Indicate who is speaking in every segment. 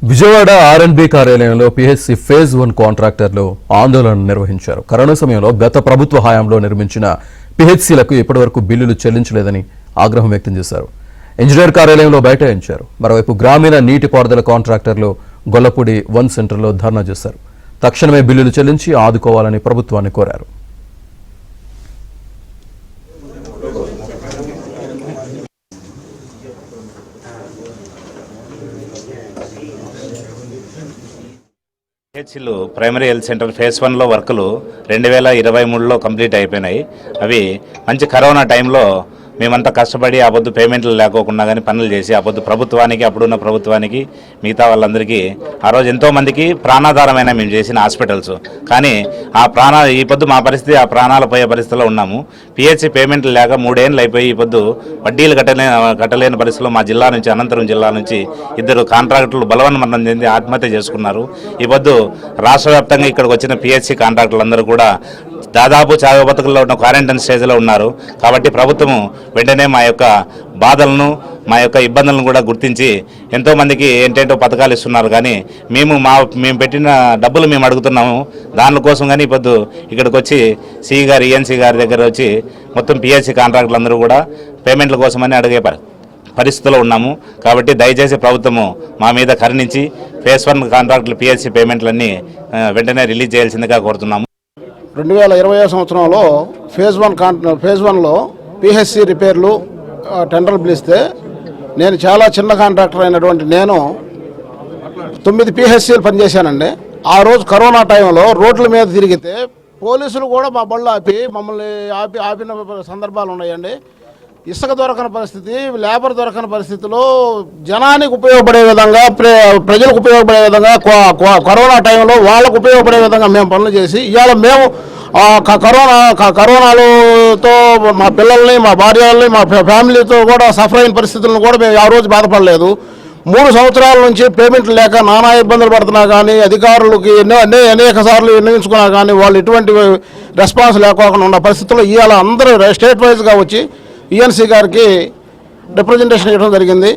Speaker 1: విజయవాడ ఆర్ఎండ్బి కార్యాలయంలో PHC phase 1 కాంట్రాక్టర్లు ఆందోళన నిర్వహించారు. కరోనా సమయంలో గత ప్రభుత్వ హయాంలో నిర్మించిన పిహెచ్సిలకు ఇప్పటివరకు బిల్లులు చెల్లించలేదని ఆగ్రహం వ్యక్తం చేశారు. ఇంజనీర్ కార్యాలయంలో బైఠాయించారు. మరోవైపు గ్రామీణ నీటిపారుదల కాంట్రాక్టర్లు గొల్లపూడి 1 సెంటర్లో ధర్నా చేశారు. తక్షణమే బిల్లులు చెల్లించి ఆదుకోవాలని ప్రభుత్వాన్ని కోరారు.
Speaker 2: పిహెచ్సిలు ప్రైమరీ హెల్త్ సెంటర్ ఫేజ్ 1లో వర్కులు 2023లో కంప్లీట్ అయిపోయినాయి. అవి మంచి కరోనా టైంలో మేమంతా కష్టపడి ఆ పొద్దు పేమెంట్లు లేకోకుండా కానీ పనులు చేసి ఆ పొద్దు ప్రభుత్వానికి అప్పుడున్న ప్రభుత్వానికి మిగతా వాళ్ళందరికీ ఆ రోజు ఎంతోమందికి ప్రాణాధారమైన మేము చేసిన హాస్పిటల్స్. కానీ ఈ పొద్దు మా పరిస్థితి ఆ ప్రాణాలు పోయే పరిస్థితిలో ఉన్నాము. పిహెచ్సి పేమెంట్లు లేక 3 ఏళ్ళు అయిపోయి ఈ పొద్దు వడ్డీలు కట్టలేని పరిస్థితిలో మా జిల్లా నుంచి అనంతపురం జిల్లా నుంచి 2 కాంట్రాక్టర్లు బలవన్మరణం చెంది ఆత్మహత్య చేసుకున్నారు. ఈ పొద్దు రాష్ట్ర వ్యాప్తంగా ఇక్కడికి వచ్చిన పిహెచ్సి కాంట్రాక్టర్లందరూ కూడా దాదాపు చావు బతుకుల్లో ఉన్న క్వారంటైన్ స్టేజ్లో ఉన్నారు. కాబట్టి ప్రభుత్వము వెంటనే మా యొక్క బాధలను మా యొక్క ఇబ్బందులను కూడా గుర్తించి ఎంతోమందికి ఏంటేంటో పథకాలు ఇస్తున్నారు. కానీ మేము పెట్టిన డబ్బులు మేము అడుగుతున్నాము. దానికోసం కానీ ఇప్పుడు ఇక్కడికి వచ్చి సిఈ గారు ఈఎన్సీ గారి దగ్గర వచ్చి మొత్తం పిహెచ్సి కాంట్రాక్టులందరూ కూడా పేమెంట్ల కోసమని అడిగే పరిస్థితిలో ఉన్నాము. కాబట్టి దయచేసి ప్రభుత్వము మా మీద కరుణించి ఫేజ్ 1 కాంట్రాక్టులు పిహెచ్సి పేమెంట్లన్నీ వెంటనే రిలీజ్ చేయాల్సిందిగా కోరుతున్నాము.
Speaker 3: 2020 సంవత్సరంలో ఫేజ్ 1లో పిహెచ్సి రిపేర్లు టెండర్లు పిలిస్తే నేను చాలా చిన్న కాంట్రాక్టర్ అయినటువంటి నేను 9 పిహెచ్సిలు పనిచేశానండి. ఆ రోజు కరోనా టైంలో రోడ్ల మీద తిరిగితే పోలీసులు కూడా మా బళ్ళు మమ్మల్ని ఆపిన సందర్భాలు ఉన్నాయండి. ఇసుక దొరకని పరిస్థితి, లేబర్ దొరకని పరిస్థితిలో జనానికి ఉపయోగపడే విధంగా ప్రజలకు ఉపయోగపడే విధంగా కరోనా టైంలో వాళ్ళకు ఉపయోగపడే విధంగా మేము పనులు చేసి ఇవాళ మేము కరోనాలతో మా పిల్లల్ని, మా భార్యల్ని, మా ఫ్యామిలీతో కూడా సఫర్ అయిన పరిస్థితులను కూడా మేము ఆ రోజు బాధపడలేదు. 3 సంవత్సరాల నుంచి పేమెంట్లు లేక నానా ఇబ్బందులు పడుతున్నా కానీ అధికారులకి అనేక సార్లు విన్నవించుకున్నా కానీ వాళ్ళు ఎటువంటి రెస్పాన్స్ లేకోకుండా ఉన్న పరిస్థితుల్లో ఇవాళ అందరూ స్టేట్ వైజ్గా వచ్చి ఈఎన్సీ గారికి రిప్రజెంటేషన్ ఇవ్వడం జరిగింది.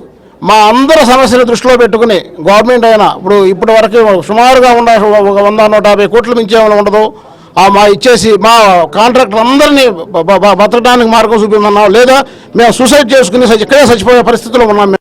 Speaker 3: మా అందరి సమస్యలు దృష్టిలో పెట్టుకుని గవర్నమెంట్ అయినా ఇప్పటి వరకు సుమారుగా ఉన్న 100-150 కోట్ల మించి ఏమైనా ఉండదు మా ఇచ్చేసి మా కాంట్రాక్టర్ అందరినీ బతకడానికి మార్గం చూపించమన్నాం. లేదా మేము సూసైడ్ చేసుకుని ఇక్కడే చచ్చిపోయే పరిస్థితిలో ఉన్నాం.